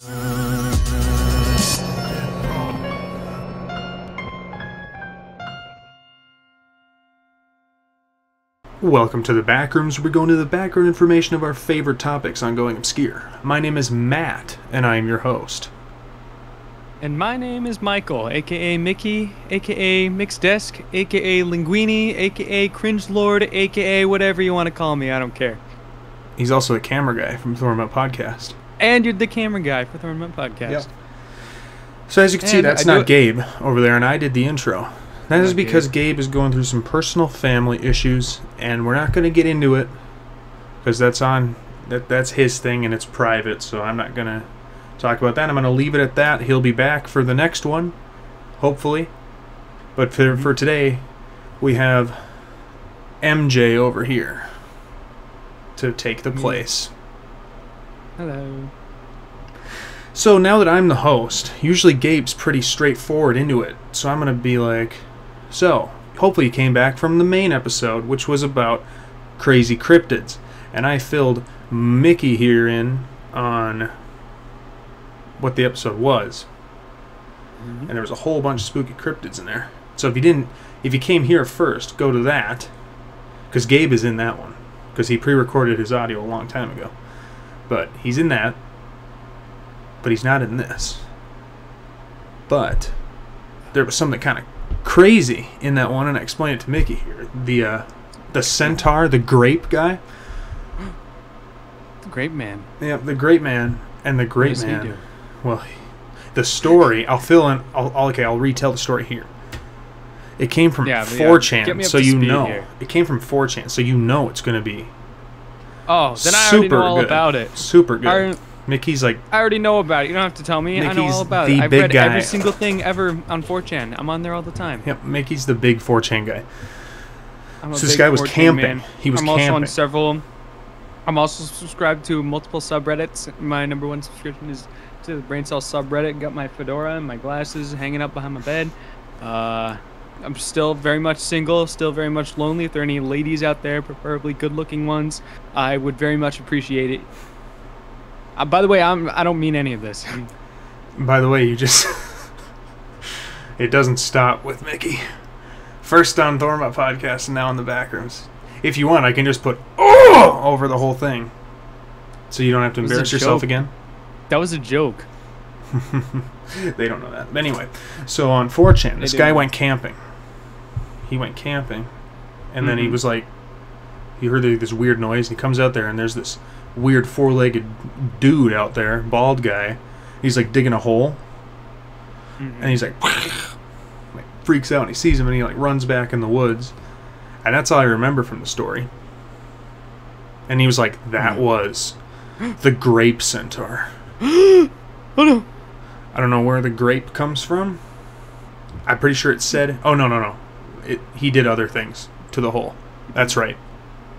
Welcome to the Backrooms. We're going to the background information of our favorite topics on Going Obscure. My name is Matt, and I am your host. And my name is Michael, aka Mickey, aka Micksdesk, aka Linguini, aka Cringe Lord, aka whatever you want to call me. I don't care. He's also a camera guy from Thornmount Podcast. And you're the camera guy for Thornmount Podcast. Yep. So as you can see, that's not Gabe over there, and I did the intro. That is because Gabe is going through some personal family issues, and we're not going to get into it because that's his thing and it's private, so I'm not going to talk about that. I'm going to leave it at that. He'll be back for the next one, hopefully. But for today, we have MJ over here to take the place. Hello. So now that I'm the host, usually Gabe's pretty straightforward into it, so I'm going to be like... So, hopefully you came back from the main episode, which was about crazy cryptids. And I filled Mickey here in on what the episode was. And there was a whole bunch of spooky cryptids in there. So if you came here first, go to that. Because Gabe is in that one. Because he pre-recorded his audio a long time ago. But he's in that. But he's not in this. But there was something kind of crazy in that one, and I explained it to Mickey here. The centaur, the grape guy. The grape man. Yeah, the grape man and the grape man. What does he do? Well, the story, I'll fill in. I'll retell the story here. It came from 4chan, so you know. Here. It came from 4chan, so you know it's going to be. Oh, then I already know all about it. Super good. Mickey's like... I already know about it. You don't have to tell me. I know all about it. I've read every single thing ever on 4chan. I'm on there all the time. Yep, Mickey's the big 4chan guy. So this guy was camping. Man. He was I'm camping. Also on several... I'm also subscribed to multiple subreddits. My number one subscription is to the Brain Cell subreddit. Got my fedora and my glasses hanging up behind my bed. I'm still very much single, still very much lonely. If there are any ladies out there, preferably good-looking ones, I would very much appreciate it. By the way, I don't mean any of this. By the way, you just... It doesn't stop with Mickey. First on Thornmount Podcast and now in the Backrooms. If you want, I can just put "oh" over the whole thing. So you don't have to embarrass yourself again. That was a joke. They don't know that. But anyway, so on 4chan, this guy went camping. He went camping. And then he was like... He heard this weird noise. And he comes out there and there's this weird four-legged dude out there, bald guy. He's like digging a hole, and he's like freaks out, and he sees him, and he like runs back in the woods, and that's all I remember from the story. And he was like, that was the grape centaur. Oh no! I don't know where the grape comes from. I'm pretty sure it said, oh no, he did other things to the hole. That's right.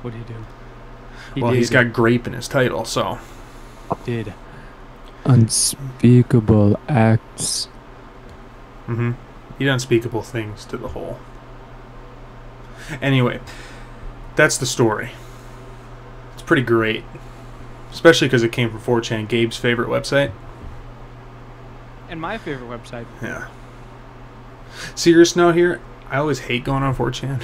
What did he do? He's got grape in his title, so. Did unspeakable acts. He did unspeakable things to the hole. Anyway, that's the story. It's pretty great. Especially because it came from 4chan, Gabe's favorite website. And my favorite website. Yeah. Serious note here, I always hate going on 4chan.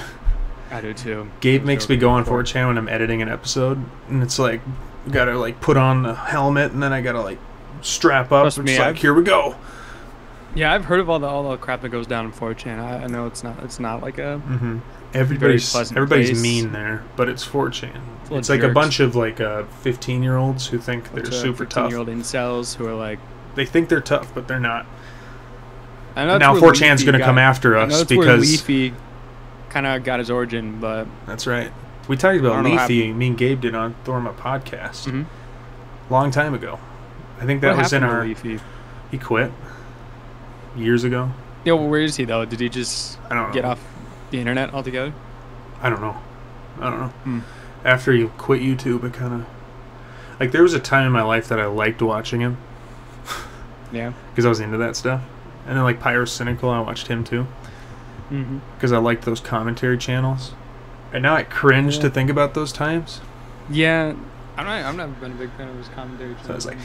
I do too. Gabe makes me go on 4chan when I'm editing an episode, and it's like, gotta like put on the helmet, and then I gotta like strap up. It's like, here we go. Yeah, I've heard of all the crap that goes down in 4chan. I know it's not like a everybody's mean there, but it's 4chan. It's like a bunch of like 15-year-olds who think they're super tough. 15-year-old incels who are like, they think they're tough, but they're not. Now 4chan's gonna come after us because Leafy kind of got his origin, but that's right. We talked about Leafy. Me and Gabe did on Thornmount Podcast long time ago. I think that was in our. Leafy? He quit years ago. Yeah, well, where is he though? Did he just get off the internet altogether? I don't know. After he quit YouTube, it kind of like there was a time in my life that I liked watching him. Yeah, because I was into that stuff, and then like Pyrocynical, I watched him too. Because I liked those commentary channels. And now I cringe to think about those times. Yeah, I've never been a big fan of his commentary. So I was like,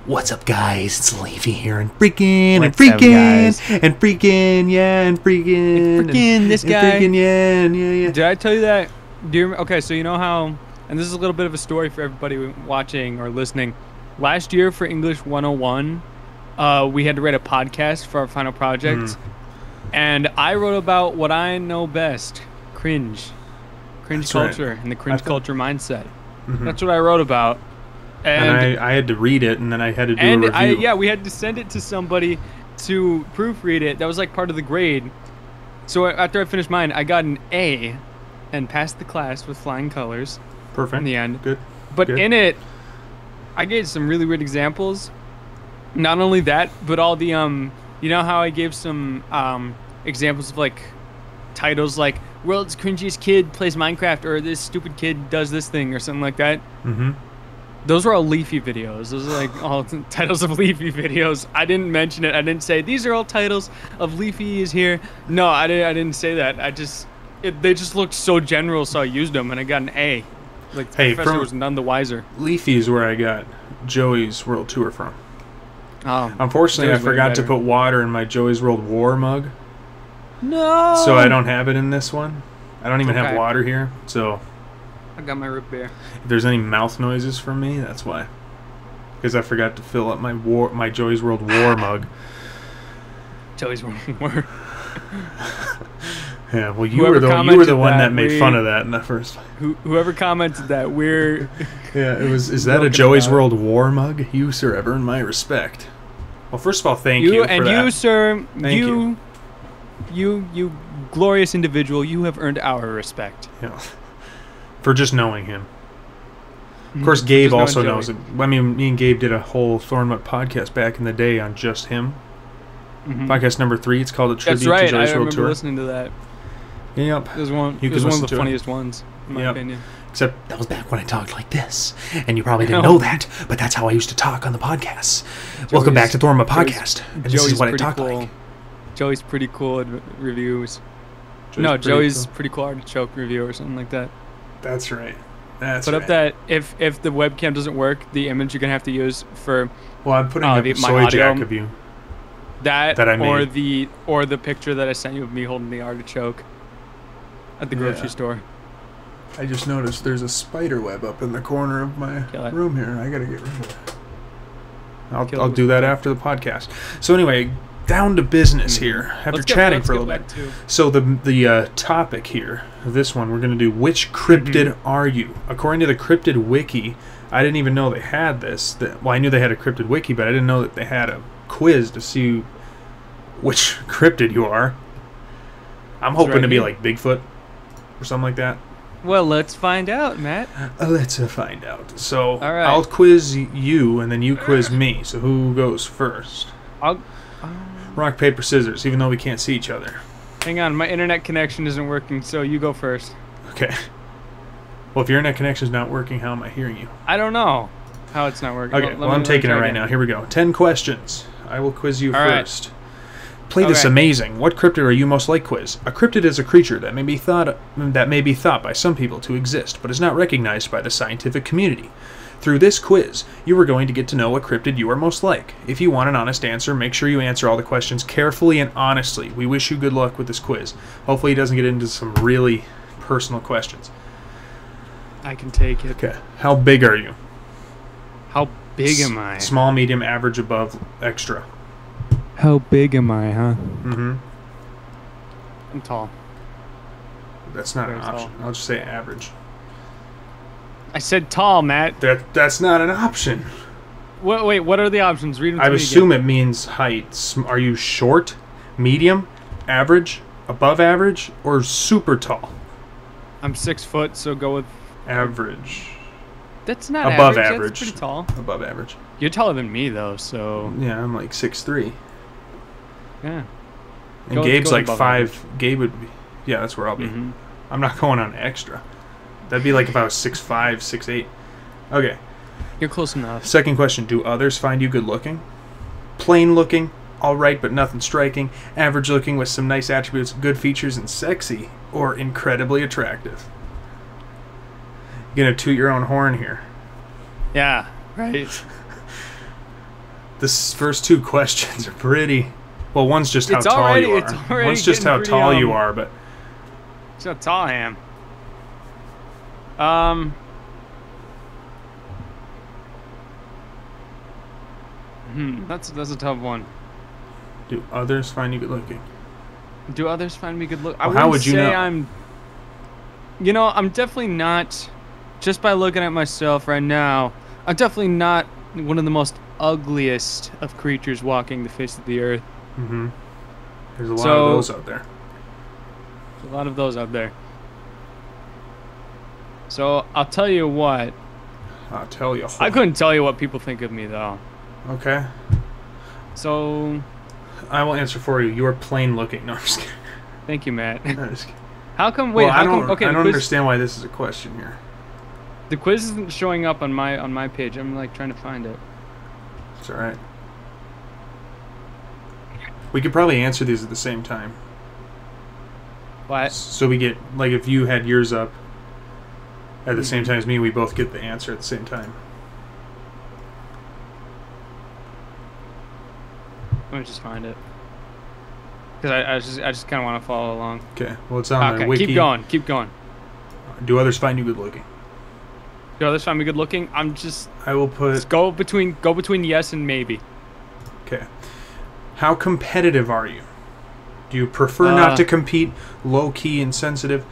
"What's up, guys? It's Leafy here, and freaking, What's up, guys? and freaking, yeah, and freaking, this guy, and freaking, yeah." Did I tell you that? Okay, so you know how, and this is a little bit of a story for everybody watching or listening. Last year for English 101, we had to write a podcast for our final project, and I wrote about what I know best: cringe culture, and the cringe culture mindset. That's what I wrote about. And I had to read it, and then I had to do a review. We had to send it to somebody to proofread it. That was like part of the grade. So after I finished mine, I got an A and passed the class with flying colors. Perfect. In the end. Good. But in it, I gave some really weird examples. Not only that, but all the you know how I gave some examples of like titles like "World's Cringiest Kid Plays Minecraft" or "This Stupid Kid Does This Thing" or something like that. Those were all Leafy videos. Those are like all titles of Leafy videos. I didn't mention it. I didn't say these are all titles of Leafy is here. No, I didn't say that. They just looked so general, so I used them and I got an A. Like the professor was none the wiser. Leafy is where I got Joey's World Tour from. Oh, unfortunately, I forgot to put water in my Joey's World War mug. No. So I don't have it in this one. I don't even have water here. So I got my root beer. If there's any mouth noises from me, that's why. Because I forgot to fill up my Joey's World War mug. Joey's World War. Yeah, well, you were the one that made fun of that in the first. Whoever commented that, we're. Yeah, it was. Is that a Joey's World War mug? You, sir, have earned my respect. Well, first of all, thank you. And you, sir, thank you. You glorious individual, you have earned our respect. Yeah. For just knowing him. Of course, Gabe also knows it. I mean, me and Gabe did a whole Thornwood podcast back in the day on just him. Podcast number 3. It's called A Tribute to Joey's World Tour. I remember listening to that. Yep. It was one of the funniest ones, in my opinion. Except that was back when I talked like this. And you probably didn't know that, but that's how I used to talk on the podcast. Welcome back to Thornwood Podcast. And this is what I talk like. Joey's pretty cool at reviews. Joey's pretty cool artichoke review or something like that. That's right. Put up that if the webcam doesn't work, the image you're gonna have to use for. Well, I'm putting up a soy jack of you. That I made. or the picture that I sent you of me holding the artichoke at the grocery store. I just noticed there's a spider web up in the corner of my room here. I gotta get rid of it. I'll do that after the podcast. So anyway, down to business here. After chatting for a little bit. So the topic here, this one, we're going to do which cryptid are you? According to the Cryptid wiki, I didn't even know they had this. Well, I knew they had a Cryptid wiki, but I didn't know that they had a quiz to see which cryptid you are. I'm hoping to be like Bigfoot or something like that. Well, let's find out, Matt. Let's find out. So I'll quiz you, and then you quiz me. So who goes first? Rock, paper, scissors, even though we can't see each other. Hang on, my internet connection isn't working, so you go first. Okay. Well, if your internet connection is not working, how am I hearing you? I don't know how it's not working. Okay, well, I'm taking it right now. Here we go. 10 questions. I will quiz you first. Play this amazing. What cryptid are you most like quiz? A cryptid is a creature that may be thought by some people to exist, but is not recognized by the scientific community. Through this quiz, you are going to get to know what cryptid you are most like. If you want an honest answer, make sure you answer all the questions carefully and honestly. We wish you good luck with this quiz. Hopefully it doesn't get into some really personal questions. I can take it. Okay. How big are you? How big am I? Small, medium, average, above, extra. How big am I, huh? Mm-hmm. I'm tall. That's not an option. I'll just say average. I said tall, Matt. That's not an option. Wait, what are the options? Read them to me. I assume it means height. Are you short, medium, average, above average, or super tall? I'm 6 foot, so go with average. That's not above average. That's pretty tall. Above average. You're taller than me, though, so... Yeah, I'm like 6'3". Yeah. And Gabe's like 5. Gabe would be... Yeah, that's where I'll be. I'm not going on extra. That'd be like if I was 6'5", 6'8". Okay. You're close enough. Second question. Do others find you good looking? Plain looking, alright but nothing striking, average looking with some nice attributes, good features, and sexy, or incredibly attractive? You're going to toot your own horn here. Yeah, right. This first two questions are pretty. Well, one's just how It's tall already- you it's are. already One's just how getting tall pretty, you are, but It's a tall ham. That's a tough one. do others find you good looking? Do others find me good look? Well, how would you know? I'm definitely not. Just by looking at myself right now, I'm definitely not one of the most ugliest of creatures walking the face of the earth. Mm-hmm. There's a lot of those out there. There's a lot of those out there. So I'll tell you what. I'll tell you. I couldn't tell you what people think of me though. Okay. So I will answer for you. You are plain looking. No, I'm just kidding. thank you, Matt. I'm just kidding. How come? Wait, Well, how come? Okay, I the don't quiz, understand why this is a question here. the quiz isn't showing up on my page. I'm like trying to find it. It's all right. We could probably answer these at the same time. What? So we get, like, if you had yours up at the same time as me, we both get the answer at the same time. Let me just find it. Because I just kind of want to follow along. Okay. Well, it's on the Okay, wiki. keep going. Keep going. Do others find you good looking? Yo, this find me good looking. I'm just I will put. Just go between yes and maybe. Okay. How competitive are you? Do you prefer not to compete, low-key and sensitive,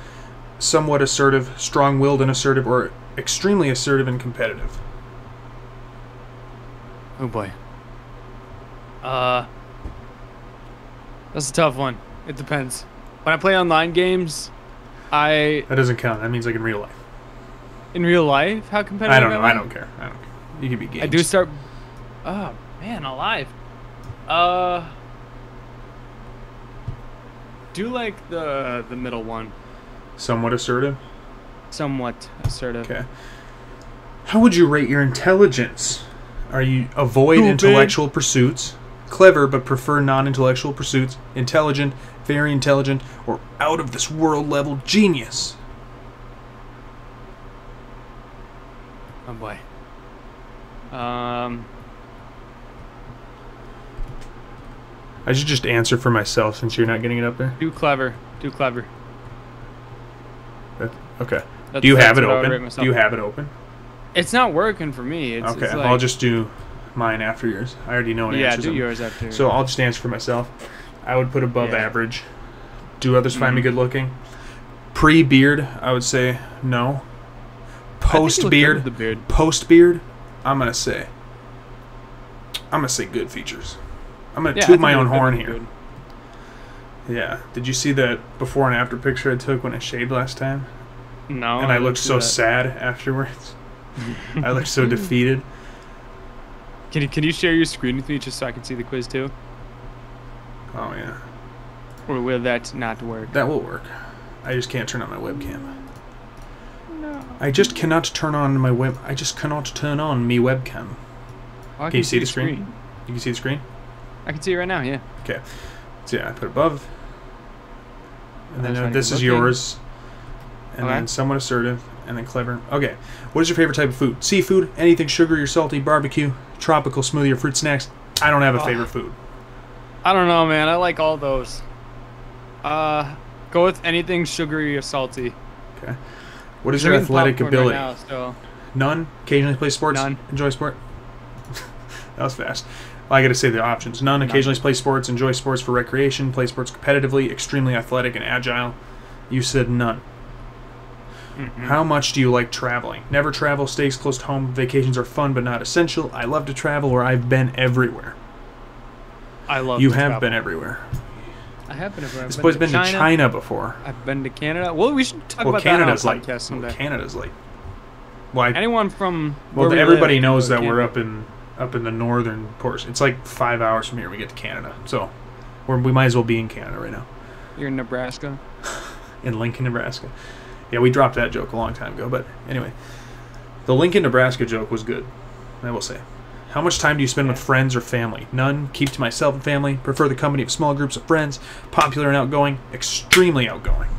somewhat assertive, strong-willed and assertive, or extremely assertive and competitive? Oh boy. That's a tough one. It depends. When I play online games, That doesn't count. That means like in real life. in real life, how competitive I don't know. am I? I don't care. You can be games. I do start. Oh man, alive. Do like the middle one. Somewhat assertive? Somewhat assertive. Okay. How would you rate your intelligence? Are you avoid Stupid. intellectual pursuits, clever but prefer non-intellectual pursuits, intelligent, very intelligent, or out of this world level genius? Oh boy. I should just answer for myself since you're not getting it up there. Do clever. Do clever. Okay. That's, Do you have it that's what I would rate open? myself. Do you have it open? It's not working for me. It's, Okay. It's like, I'll just do mine after yours. I already know what yeah, answers do them. yours after. So I'll just answer for myself. I would put above Yeah. average. Do others find me good looking? Pre-beard, I would say no. Post-beard, the beard. post-beard, I'm gonna say good features. I'm gonna Yeah, I toot think my you own look good horn with here. beard. Yeah. Did you see that before and after picture I took when I shaved last time? No. And I didn't looked see so that. sad afterwards. I looked so defeated. Can you share your screen with me just so I can see the quiz too? Oh yeah. Or will that not work? That will work. I just can't turn on my webcam. No. I just cannot turn on my web. I just cannot turn on me webcam. Oh, I Can you see the screen? You can see the screen? I can see it right now. Yeah. Okay. So yeah, I put above. And then That's fine, this good is looking. yours. And Okay. then somewhat assertive. And then clever. Okay. What is your favorite type of food? Seafood, anything sugary or salty, barbecue, tropical, smoothie, or fruit snacks? I don't have a favorite food. I don't know, man. I like all those. Go with anything sugary or salty. Okay. What is I'm your eating athletic popcorn ability? Right now, so. None? Occasionally play sports? None. Enjoy sport? That was fast. Well, I gotta say the options. None. Occasionally play sports, enjoy sports for recreation, play sports competitively, extremely athletic and agile. You said none. How much do you like traveling? Never travel, stays close to home, vacations are fun but not essential. I love to travel, or I've been everywhere. I love. You to have travel. been everywhere. I have been everywhere. This boy's been to China before. I've been to Canada. Well, we should talk Well, about Canada's that on like. a podcast someday. Canada's like. Why? Anyone from Well, where we everybody live knows can that go to we're Canada. up in the northern portion. It's like 5 hours from here. We get to Canada, so we might as well be in Canada right now. You're in Nebraska. In Lincoln, Nebraska. Yeah, we dropped that joke a long time ago, but anyway. The Lincoln, Nebraska joke was good, I will say. How much time do you spend with friends or family? None. Keep to myself and family. Prefer the company of small groups of friends. Popular and outgoing. Extremely outgoing.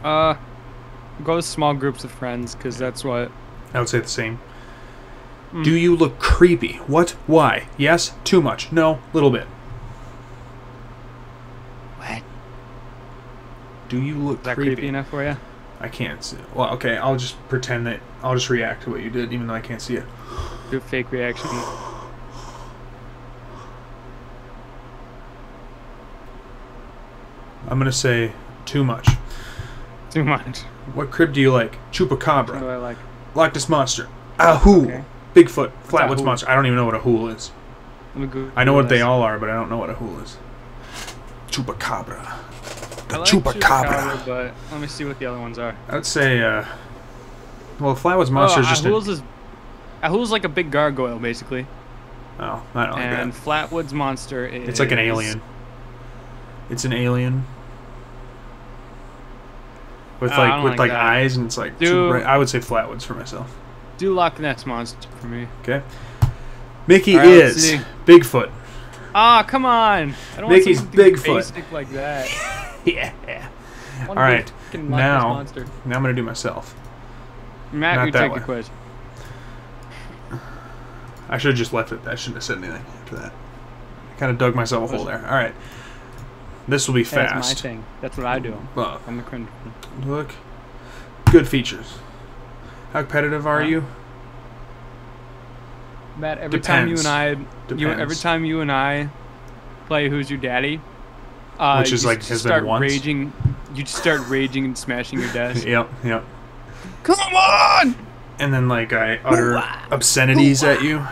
Go with small groups of friends because that's what. I would say the same. Do you look creepy? What? Why? Yes? Too much? No? Little bit? What? Do you look Is that creepy? creepy enough for you? I can't see it. Well, okay, I'll just pretend that... I'll just react to what you did, even though I can't see it. Do a fake reaction. I'm going to say too much. Too much. What crib do you like? What do Chupacabra. I like? Loch Ness Monster. Ahoo. Okay. Bigfoot. Flatwoods Ahoo? Monster. I don't even know what a hool is. Let me Google I know what they this. all are, but I don't know what a hool is. Chupacabra. The I like Chupacabra. but let me see what the other ones are. I would say, well, Flatwoods Monster is just Ahul's like a big gargoyle, basically. Oh, I don't like And that. Flatwoods Monster is... It's like an alien. It's an alien. With I don't with like that. eyes, and it's like super Dude. bright. I would say Flatwoods for myself. Do Loch Ness Monster for me. Okay. Mickey All right, let's is see. Bigfoot. Ah, come on! I don't Mickey's want something Bigfoot. basic like that. Yeah. I want All right. to be a freaking Loch Ness Now Monster. I'm gonna do myself. Matt, not you that take way. the quiz. I should have just left it. I shouldn't have said anything after that. Kind of dug myself a hole there. All right. This will be That's my fast. thing. That's what I do. Well, I'm the cringe. look. Good features. How competitive are you? Matt, every time you Depends. and I, every time you and I play Who's Your Daddy, Which is you like just has start been once. raging. You just start raging and smashing your desk. Yep. Come on! And then like I utter obscenities at you.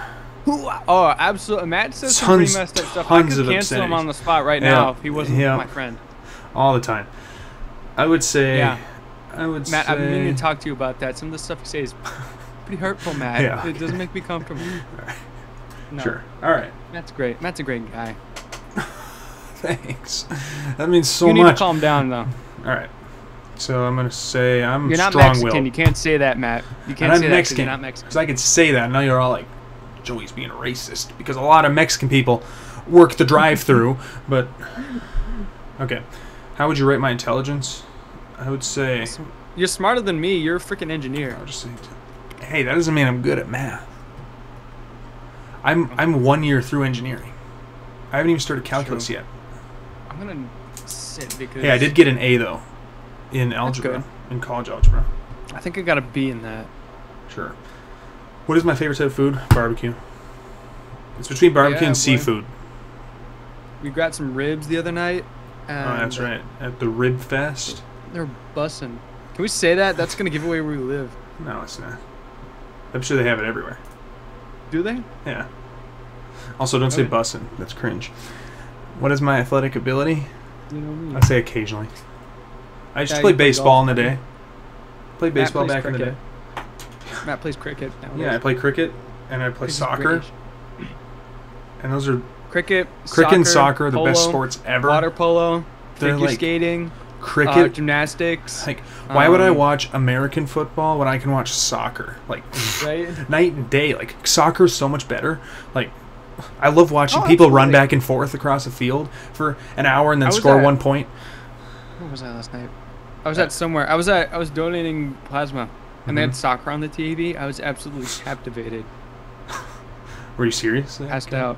Oh, absolutely. Matt says some Tons- pretty messed up stuff. I tons could of cancel him obscenities. on the spot right Yeah, now if he wasn't yeah. my friend. All the time. I would say. Yeah. I would Matt, say. I've been meaning to talk to you about that. Some of the stuff you say is pretty hurtful, Matt. Yeah, It okay. doesn't make me comfortable. Alright. No. Sure. All right. Matt's great. Matt's a great guy. Thanks. That means so you need much. to calm down, though. All right. So I'm gonna say I'm You're not strong-willed. Mexican. You can't say that, Matt. You can't And say I'm that 'cause Mexican. you're not Mexican. Because I could say that. Now you're all like, Joey's being racist. Because a lot of Mexican people work the drive-through. But okay. How would you rate my intelligence? I would say. You're smarter than me. You're a freaking engineer. I'll just say. Hey, that doesn't mean I'm good at math. I'm 1 year through engineering. I haven't even started calculus True. yet. I'm gonna sit because. Hey, I did get an A though, in algebra, in college algebra. I think I got a B in that. Sure. What is my favorite type of food? Barbecue. It's between barbecue Yeah, and boy. seafood. We got some ribs the other night. And Oh, that's right. At the Rib Fest. They're bussin'. Can we say that? That's gonna give away where we live. No, it's not. I'm sure they have it everywhere. Do they? Yeah. Also, don't say Okay. bussin'. That's cringe. What is my athletic ability? You know me. I say occasionally. I used Yeah, to play you play baseball in golf, the right? day. Played baseball plays back in the day. cricket. Matt plays cricket nowadays. Yeah, I play cricket and I play He's soccer. British. And those are Cricket, and soccer are the best polo, sports ever. Water polo, They're figure like skating, cricket. gymnastics. Like, why would I um, watch American football when I can watch soccer? Like, Right? night and day. Like, soccer is so much better. Like, I love watching Oh, people run absolutely. back and forth across the field for an hour and then I was score at- 1 point. Where was I last night? I was at somewhere. I was donating plasma, and they had soccer on the TV. I was absolutely captivated. Were you serious? Passed out.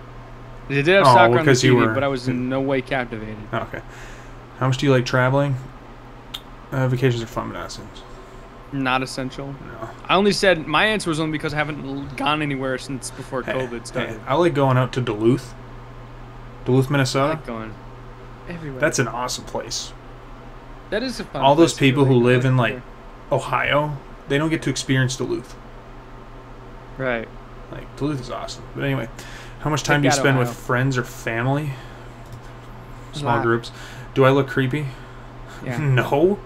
They did have Oh, soccer on the because you TV, were- but I was in no way captivated. Oh, okay. How much do you like traveling? Vacations are fun, but not essential. Not essential. No. I only said my answer was only because I haven't gone anywhere since before COVID started. Hey, I like going out to Duluth, I Minnesota. like going everywhere. That's an awesome place. That is a fun. All those place to people really who go live in there. like Ohio, they don't get to experience Duluth. Right. Like, Duluth is awesome. But anyway, how much time Check do you out spend with Ohio. friends or family? Small lot. groups. Do I look creepy? Yeah. No.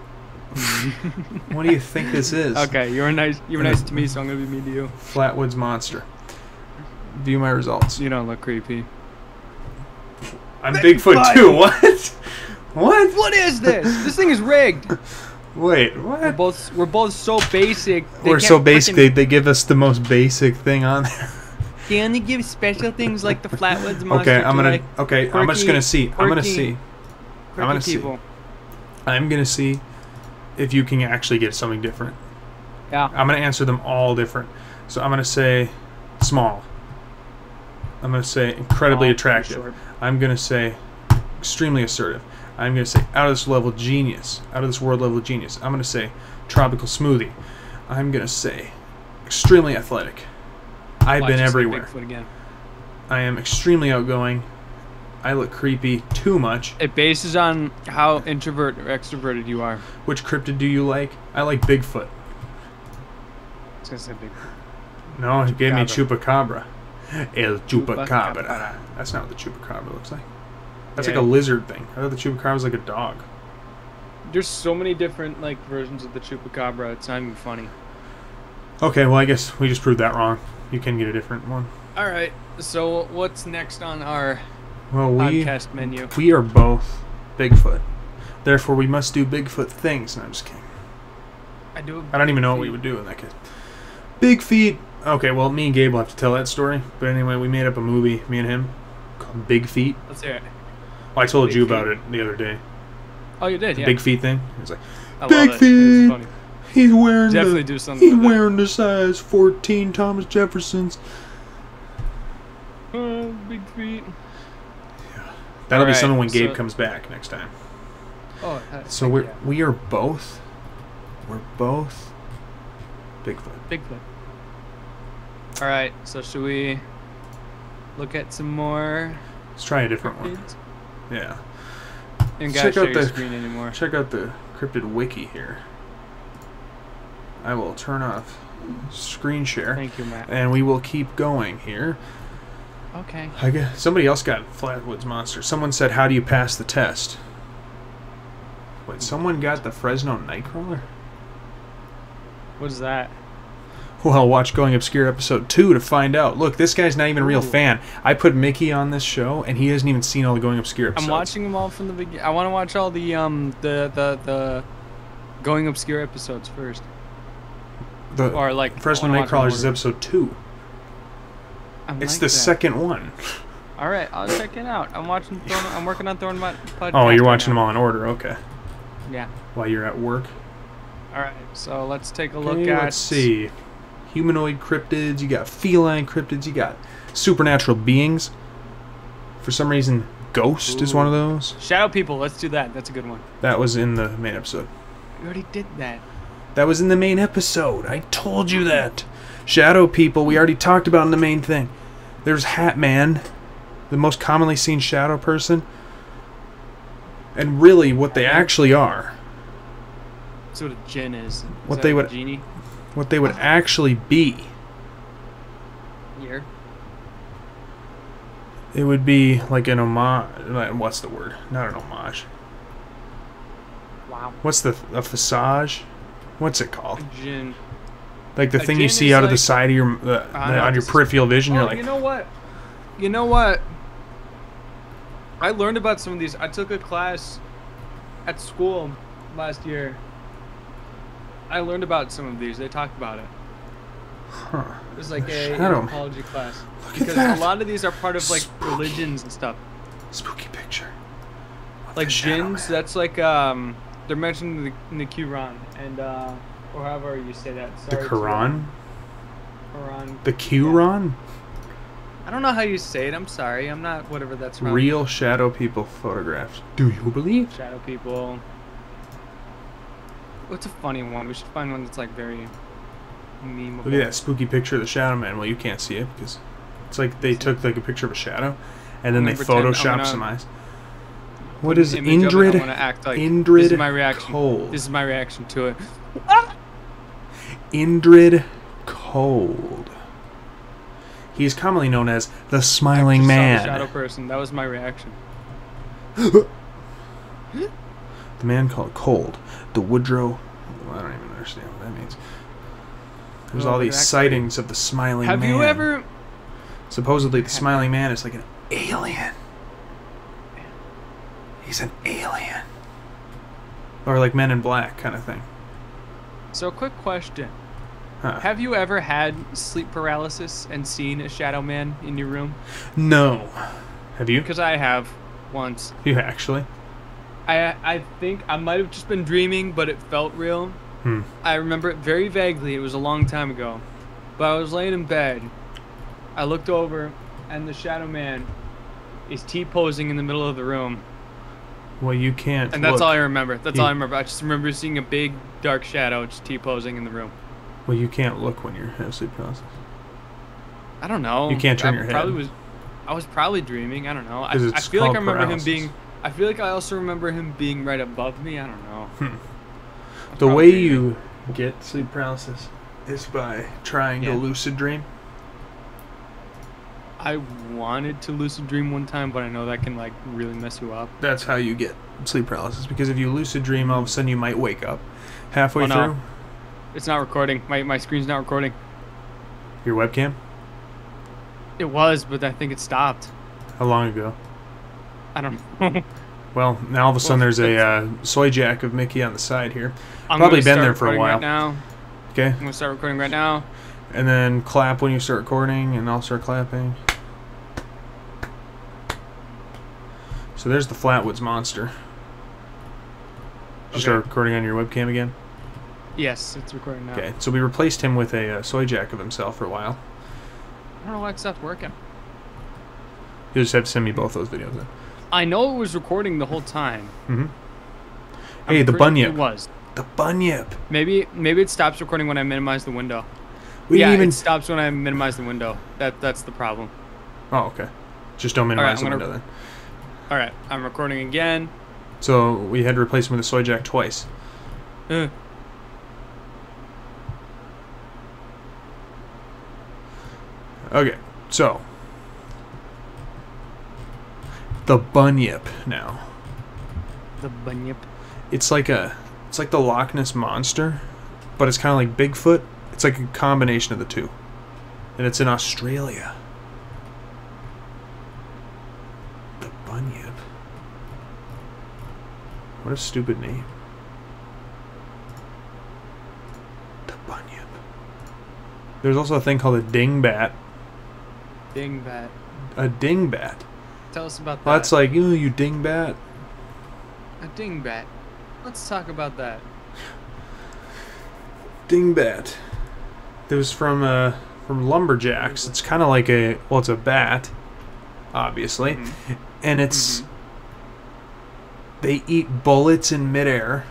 What do you think this is? Okay, you were nice. You were nice to me, so I'm gonna be mean to you. Flatwoods Monster. View my results. You don't look creepy. I'm Bigfoot too. What? What? What is this? This thing is rigged. Wait, We're what? both so basic. they We're can't so basic. frickin- They give us the most basic thing on there. They only give special things like the Flatwoods Monster. Okay, I'm to, gonna. like, Okay, I'm just gonna see. I'm gonna quirky- see. I'm quirky gonna see. people. I'm gonna see if you can actually get something different. Yeah. I'm gonna answer them all different. So I'm gonna say small. I'm going to say incredibly attractive. Short. I'm going to say extremely assertive. I'm going to say out of this level genius. Out of this world level genius. I'm going to say tropical smoothie. I'm going to say extremely athletic. I've been everywhere. Bigfoot again. I am extremely outgoing. I look creepy too much. It bases on how introvert or extroverted you are. Which cryptid do you like? I like Bigfoot. I was going to say Bigfoot. No, he gave me Chupacabra. Chupacabra. El Chupacabra. Chupacabra. That's not what the Chupacabra looks like. That's Yeah. like a lizard thing. I thought the Chupacabra was like a dog. There's so many different like versions of the Chupacabra. It's not even funny. Okay, well I guess we just proved that wrong. You can get a different one. All right. So what's next on our Well, podcast menu? we are both Bigfoot. Therefore, we must do Bigfoot things. No, I'm just kidding. I don't even know what we would do in that case. Big feet. Okay, well, me and Gabe will have to tell that story. But anyway, we made up a movie, me and him, called Big Feet. Let's hear it. Well, I told Big you Feet. about it the other day. Oh, you did, The yeah. Big Feet thing. It was like, I Big love it. Feet. It's funny. He's wearing Definitely the, do something he's with it. wearing the size 14 Thomas Jeffersons. Big feet. That'll be Alright, something when Gabe so- comes back next time. Oh, So we are both Bigfoot. Bigfoot. All right. So should we look at some more? Let's try a different one. cryptids? Yeah. And Check gotta out share your the- screen anymore. Check out the Cryptid wiki here. I will turn off screen share, Thank you, Matt. and we will keep going here. Okay. I guess somebody else got Flatwoods Monster. Someone said, "How do you pass the test?" Wait, someone got the Fresno Nightcrawler? What is that? Well, watch Going Obscure episode 2 to find out. Look, this guy's not even a real Ooh. fan. I put Mickey on this show, and he hasn't even seen all the Going Obscure episodes. I'm watching them all from the beginning. I want to watch all the Going Obscure episodes first. The Or like Fresno I wanna watch them Nightcrawlers is in order. episode 2. I It's like the that. second one. All right, I'll check it out. I'm working on throwing my podcast. Oh, you're right watching them now. all in order. Okay. Yeah. While you're at work. All right. So let's take a look Okay, at. let's see. Humanoid cryptids, you got feline cryptids, you got supernatural beings. For some reason, ghost is one of those. Shadow people. Let's do that. That's a good one. That was in the main episode. We already did that. That was in the main episode. I told you that. Shadow people, we already talked about in the main thing. There's Hat Man, the most commonly seen shadow person. And really, what they actually are, That's what a djinn is. What Is they that would- a genie. what they would actually be, Here. it would be like an homage. What's the word? Not an homage. Wow. What's a facade? What's it called? A djinn. Like the A thing you djinn see is out of the like- side of your I know, on your this is- peripheral vision. Oh, You're like, you know what? You know what? I learned about some of these. I took a class at school last year. I learned about some of these. They talked about it. huh? It was like a Shadow. anthropology class. Look at Because that. a lot of these are part of like Spooky. religions and stuff. Spooky picture. of Like the Shadow jinns, Man. that's like they're mentioned in the Quran and or however you say that. The Sorry, Quran, Quran. the Quran. I don't know how you say it. I'm sorry. I'm not whatever that's from. Real shadow people photographs. Do you believe? Shadow people. What's a funny one? We should find one that's like very memeable. Look at that spooky picture of the Shadow Man. Well, you can't see it because it's like they took like a picture of a shadow, and then they I'm gonna pretend- I'm photoshopped some gonna eyes. What is Image of it, I Indrid? wanna act like Indrid this is my reaction. Cold. This is my reaction to it. Indrid Cold. He is commonly known as the Smiling Just saw the Man. shadow person. That was my reaction. The man called Cold. The Woodrow. Well, I don't even understand what that means. There's Well, all they're these actually- sightings of the Smiling Have Man. you ever? Supposedly, the Smiling Man is like an alien. He's an alien. Or like Men in Black kind of thing. So, quick question. Huh. Have you ever had sleep paralysis and seen a shadow man in your room? No. Have you? Because I have once. You actually? I think I might have just been dreaming, but it felt real. Hmm. I remember it very vaguely. It was a long time ago. But I was laying in bed, I looked over, and the Shadow Man is T-posing in the middle of the room. Well, you can't. And that's look. all I remember. That's all I remember. I just remember seeing a big dark shadow just T-posing in the room. Well, you can't look when you have sleep paralysis. I don't know. You can't turn your head. I was probably dreaming. I don't know. I It's feel like I called remember paralysis. him being. I feel like I also remember him being right above me. I don't know. The way you get sleep paralysis is by trying to lucid dream. I wanted to lucid dream one time, but I know that can like really mess you up. That's how you get sleep paralysis, because if you lucid dream, all of a sudden you might wake up halfway no. through. It's not recording. My screen's not recording. Your webcam? It was, but I think it stopped. How long ago? I don't know. Well, now all of a sudden there's a soy jack of Mickey on the side here. I'm Probably gonna been start there for a recording while. Right now. Okay. I'm gonna start recording right now. And then clap when you start recording, and I'll start clapping. So there's the Flatwoods monster. Did you start recording on your webcam again? Yes, it's recording now. Okay, so we replaced him with a soy jack of himself for a while. I don't know why it stopped working. You'll just have to send me both those videos then. I know it was recording the whole time. Hey, the bunyip. It was. The bunyip. Maybe it stops recording when I minimize the window. We didn't even... it stops when I minimize the window. That's the problem. Oh, okay. Just don't minimize the I'm window then. All right, I'm recording again. So we had to replace him with a soy jack twice. Okay, so the bunyip now. The bunyip. It's like the Loch Ness monster, but it's kind of like Bigfoot. It's like a combination of the two, and it's in Australia. The bunyip. What a stupid name. The bunyip. There's also a thing called a dingbat. Dingbat. A dingbat. Tell us about that. Well, that's like, you dingbat. A dingbat. Let's talk about that. Dingbat. It was from lumberjacks. It's kind of like it's a bat, obviously, and it's they eat bullets in midair,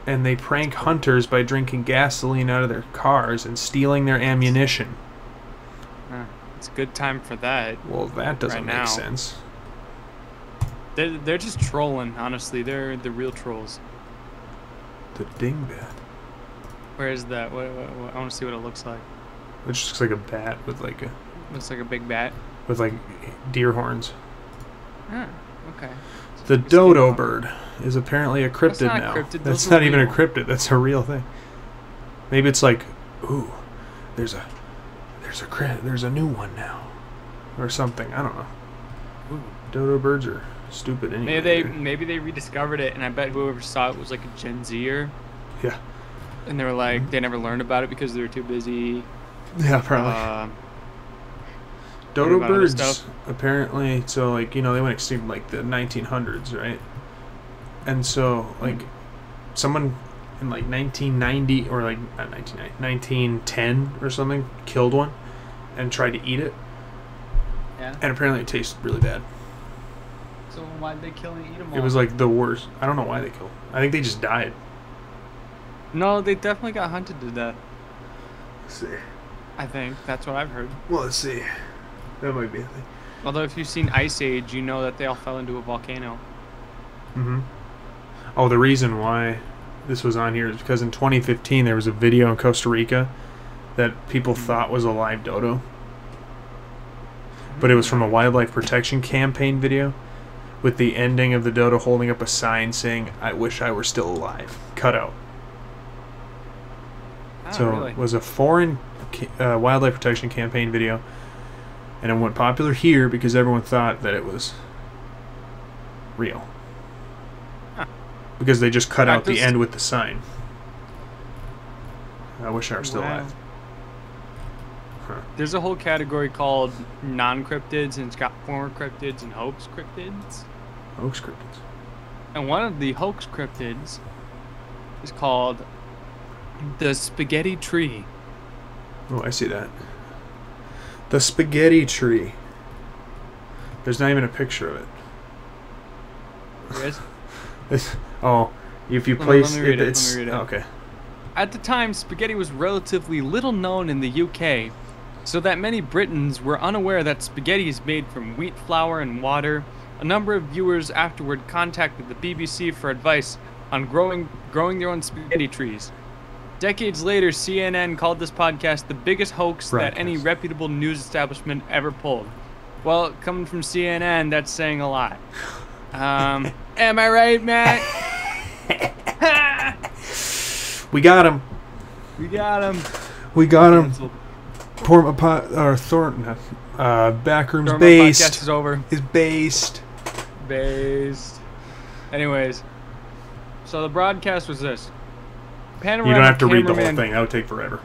and they prank hunters by drinking gasoline out of their cars and stealing their ammunition. It's a good time for that. Well, that doesn't make sense. They're just trolling, honestly. They're the real trolls. The dingbat. Where is that? What, I want to see what it looks like. It just looks like a bat with like a... Looks like a big bat. With like deer horns. Okay. The dodo bird is apparently a cryptid now. Cryptid. That's not even a cryptid. That's a real thing. Maybe it's like, ooh, there's a new one now, or something. I don't know. Ooh, dodo birds are stupid anyway. Maybe they rediscovered it, and I bet whoever saw it was like a Gen Zer. Yeah. And they were like, they never learned about it because they were too busy. Yeah, probably. Dodo birds, apparently, so like, they went extinct like the 1900s, right? And so, like, someone in like 1990, or like, not 1990, 1910 or something, killed one and tried to eat it. Yeah. And apparently it tasted really bad. So why'd they kill and eat them all? It was like the worst. I don't know why they killed them. I think they just died. No, they definitely got hunted to death. Let's see. I think. That's what I've heard. Well, let's see. That might be a thing. Although if you've seen Ice Age, you know that they all fell into a volcano. Oh, the reason why this was on here is because in 2015 there was a video in Costa Rica that people thought was a live dodo. But it was from a wildlife protection campaign video with the ending of the dodo holding up a sign saying, "I wish I were still alive." Cut out. So really? It was a foreign wildlife protection campaign video, and it went popular here because everyone thought that it was real. Because they just cut out the end with the sign. I wish I were still alive. Huh. There's a whole category called non-cryptids, and it's got former cryptids and hoax cryptids. Hoax cryptids. And one of the hoax cryptids is called the spaghetti tree. Oh, I see that. The spaghetti tree. There's not even a picture of it. There is? Oh, if you place let me read it. it's Let me read it. okay. At the time, spaghetti was relatively little known in the UK, so that many Britons were unaware that spaghetti is made from wheat flour and water. A number of viewers afterward contacted the BBC for advice on growing their own spaghetti trees. Decades later, CNN called this podcast the biggest hoax that any reputable news establishment ever pulled. Well, coming from CNN, that's saying a lot. Am I right, Matt? We got him. We got him. We got him. Thornton. Backrooms Podcast based. is over. Is based. Based. Anyways, so the broadcast was this. You don't have to read the whole thing. That would take forever.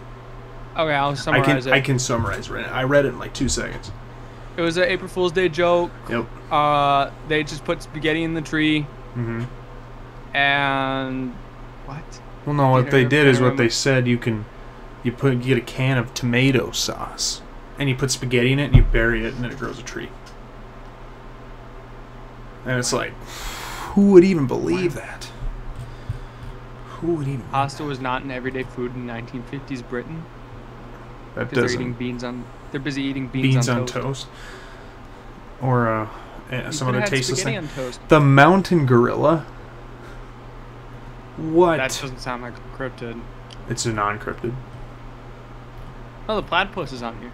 Okay, I'll summarize it. I can summarize right now. I read it in like 2 seconds. It was an April Fool's Day joke. Yep. They just put spaghetti in the tree. Mm-hmm. And what? Well, no. What they did is what they said. You get a can of tomato sauce, and you put spaghetti in it, and you bury it, and then it grows a tree. And it's like, who would even believe that? Who would even? Pasta was not an everyday food in 1950s Britain. That They're doesn't. eating beans on. They're busy eating beans on toast. Or some other tasteless spaghetti thing. on toast. The mountain gorilla. What? That doesn't sound like a cryptid. It's a non-cryptid. Oh, the platypus is on here.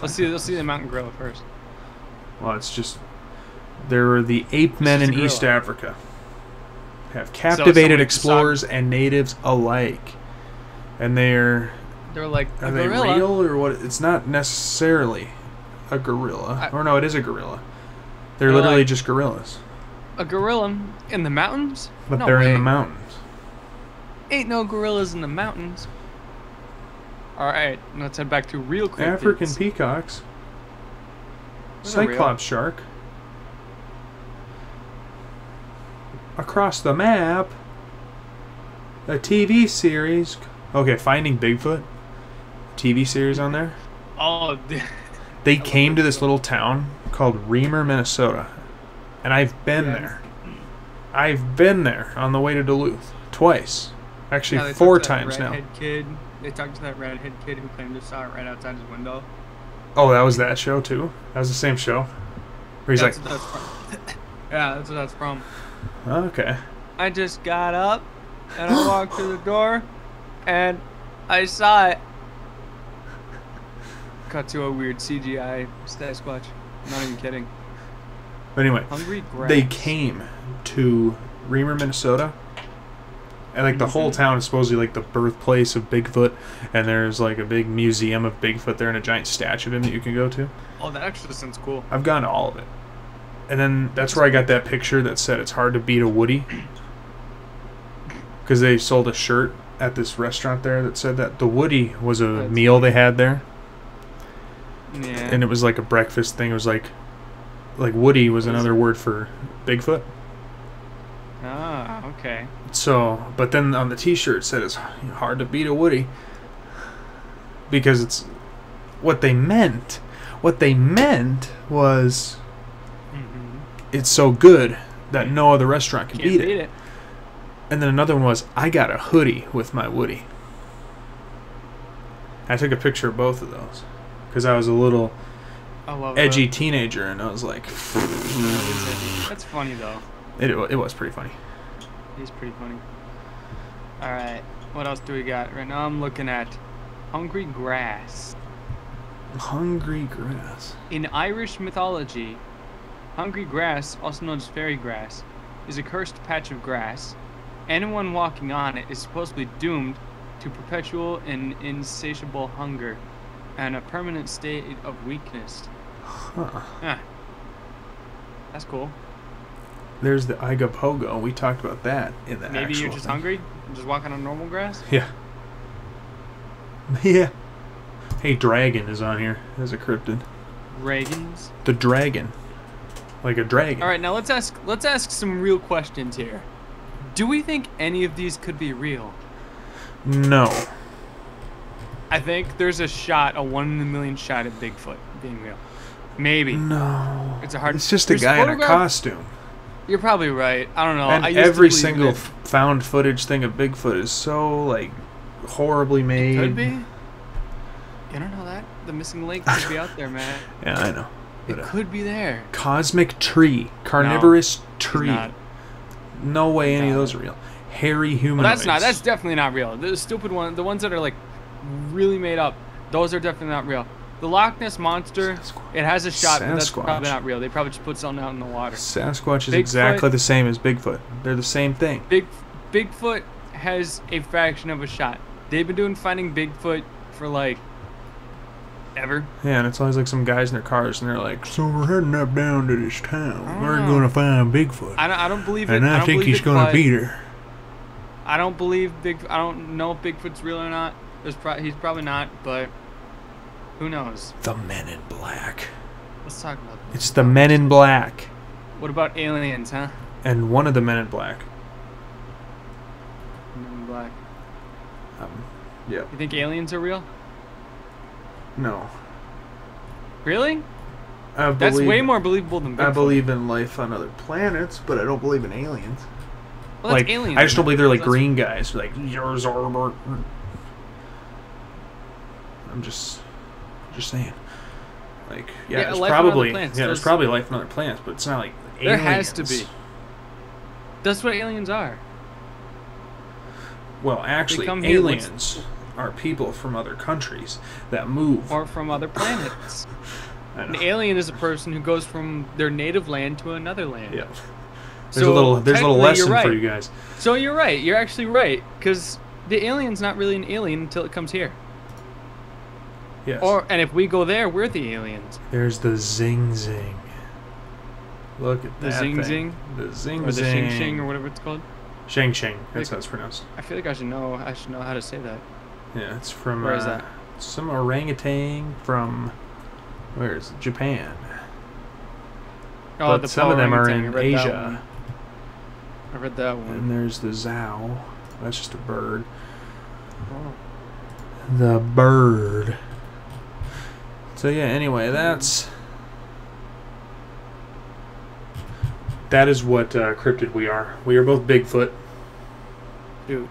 Let's see the mountain gorilla first. Well, it's just there were the ape men in East Africa. Have captivated explorers and natives alike, and they're like a are they gorilla. real or what? It's not necessarily a gorilla, or no, it is a gorilla. They're literally like just gorillas. A gorilla in the mountains? But no they're way. in the mountains. Ain't no gorillas in the mountains. Alright, let's head back to real cryptids. African peacocks. Those are real. Cyclops shark. Across the map. A TV series. Okay, Finding Bigfoot. TV series on there. Oh, They came to this little town called Reamer, Minnesota. And I've been there. I've been there on the way to Duluth. Twice. Actually, 4 times now. They talked to that redhead kid who claimed to saw it right outside his window. Oh, that was that show too? That was the same show? Where he's That's like... what that's from. Yeah, that's what that's from. Okay. I just got up, and I walked through the door, and I saw it. Cut to a weird CGI Sasquatch. I'm not even kidding. But anyway, Hungry grass. they came to Reamer, Minnesota. And like the whole town is supposedly like the birthplace of Bigfoot, and there's like a big museum of Bigfoot there and a giant statue of him that you can go to. Oh, that actually sounds cool. I've gone to all of it. And then that's where I got that picture that said it's hard to beat a Woody. Because they sold a shirt at this restaurant there that said that the Woody was a meal they had there. Yeah. And it was like a breakfast thing. It was like Woody was another word for Bigfoot. Ah, okay. So, but then on the t-shirt it said it's hard to beat a Woody. Because it's what they meant. What they meant was it's so good that no other restaurant can beat it. And then another one was, I got a hoodie with my Woody. I took a picture of both of those. Because I was a little edgy teenager, and I was like... That's funny, though. It was pretty funny. He's pretty funny. Alright, what else do we got? Right now I'm looking at Hungry Grass. Hungry grass. In Irish mythology, hungry grass, also known as fairy grass, is a cursed patch of grass. Anyone walking on it is supposedly doomed to perpetual and insatiable hunger and a permanent state of weakness. Huh. Yeah. That's cool. There's the Iga Pogo. We talked about that in the Maybe actual you're just thing. hungry? Just walking on normal grass? Yeah. Yeah. Hey, Dragon is on here as a cryptid. Dragons? The dragon. Like a dragon. Alright, now let's ask some real questions here. Do we think any of these could be real? No. I think there's a 1 in a million shot at Bigfoot. being real. Maybe. No. It's a hard. It's just a guy in a costume. You're probably right. I don't know. And I used every to believe single it. found footage thing of Bigfoot is so, like, horribly made. Could be. You don't know that. The missing link could be out there, man. Yeah, I know. It But, could be there. cosmic tree. Carnivorous tree. Not. No way any of No. those are real. Hairy Well, humanoids. that's definitely not real. The stupid one, the ones that are like really made up, those are definitely not real. The Loch Ness Monster, it has a shot, but that's Sasquatch. probably not real. They probably just put something out in the water. Sasquatch is Bigfoot- exactly the same as Bigfoot. They're the same thing. Bigfoot has a fraction of a shot. They've been doing finding Bigfoot for like ever. Yeah, and it's always like some guys in their cars, and they're like, "So we're heading up down to this town. I don't We're know. going to find Bigfoot, I don't believe it. and I don't think believe he's it, going to but be there." I don't believe I don't know if Bigfoot's real or not. He's probably not, but who knows? The Men in Black. Let's talk about this. It's the Men in Black, What about aliens, huh? and one of the Men in Black. Men in Black. Yep. You think aliens are real? No. Really? I That's believe, way more believable than Bigfoot. I believe in life on other planets, but I don't believe in aliens. Well, that's Like, aliens. I just don't believe they're like That's- green guys. Like, yours are. I'm just saying. Like, yeah, Yeah, there's life on other probably planets, there's those- probably life on other planets, but it's not like There aliens. has to be. That's what aliens are. Well, actually, come here, aliens are people from other countries that move. Or from other planets. I An know. alien is a person who goes from their native land to another land. Yeah. There's So, a little technically, lesson you're right. for you guys. So you're right. You're actually right. Because the alien's not really an alien until it comes here. Yes. And if we go there, we're the aliens. There's the zing zing. Look at The that zing thing. zing? The zing Or the zing. shing shing or whatever it's called. Shang Shang. That's how it's pronounced. I feel like I should know how to say that. Yeah, it's from Where is that? some orangutan from where is it? Japan. Oh, But some of them are in Asia. I read that one. And there's the zhao. That's just a bird. Oh. The bird. So yeah, anyway, that is what cryptid we are. We are both Bigfoot. Dude.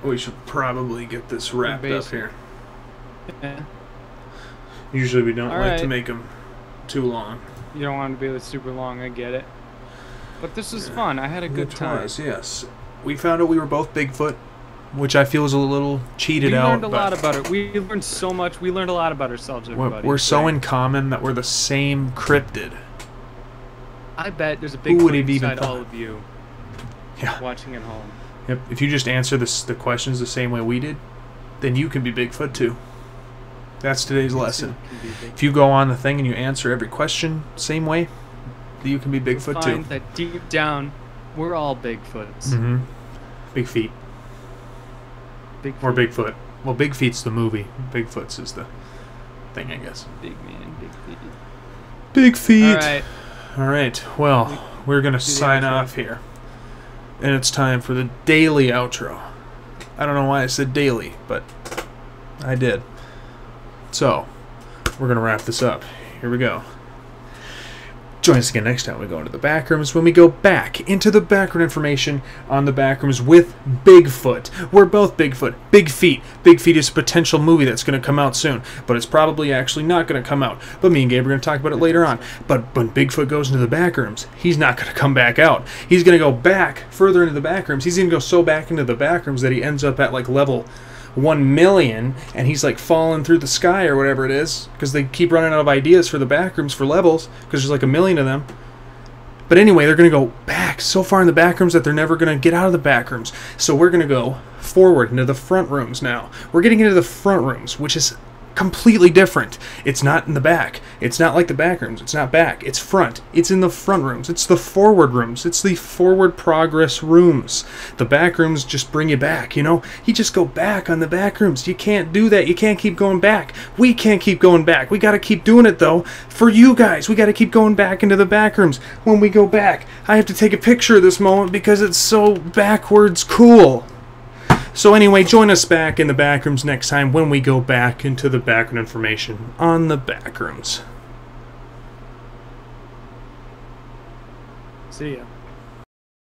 We should probably get this wrapped up basic. here. Yeah. Usually we don't All like to right. make them too long. You don't want to be super long, I get it. But this was fun. I had a good It time. was, yes. We found out we were both Bigfoot, which I feel is a little cheated We out. learned a but lot about it. We learned so much. We learned a lot about ourselves, everybody. we're so Right? in common that we're the same cryptid. I bet there's a Who big would clue have even inside all thought? of you Yeah. watching at home. Yep. If you just answer the questions the same way we did, then you can be Bigfoot too. That's today's lesson. Can be big. If you go on the thing and you answer every question same way, you can be You'll Bigfoot find too. that deep down, we're all Bigfoots. Mm-hmm. Big feet. Big Or feet, Bigfoot. Well, Big Feet's the movie. Bigfoot's is the thing, I guess. Big man, big feet. Big feet. All right. All right. Well, we're going to do the sign outro. off here. And it's time for the daily outro. I don't know why I said daily, but I did. So, we're going to wrap this up. Here we go. Join us again next time we go into the Backrooms when we go back into the background information on the Backrooms with Bigfoot. We're both Bigfoot. Big Feet. Big Feet is a potential movie that's going to come out soon, but it's probably actually not going to come out. But me and Gabe are going to talk about it later on. But when Bigfoot goes into the Backrooms, he's not going to come back out. He's going to go back further into the Backrooms. He's going to go so back into the Backrooms that he ends up at like level 1 million, and he's like falling through the sky or whatever it is, because they keep running out of ideas for the Backrooms for levels, because there's like 1 million of them. But anyway, they're going to go back so far in the Backrooms that they're never going to get out of the Backrooms. So we're going to go forward into the front rooms now. We're getting into the front rooms, which is completely different. It's not in the back. It's not like the Backrooms. It's not back. It's front. It's in the front rooms. It's the forward rooms. It's the forward progress rooms. The Backrooms just bring you back, you know? You just go back on the Backrooms. You can't do that. You can't keep going back. We can't keep going back. We got to keep doing it, though. For you guys, we got to keep going back into the Backrooms. When we go back, I have to take a picture of this moment because it's so backwards cool. So anyway, join us back in the Backrooms next time when we go back into the background information on the Backrooms. See ya.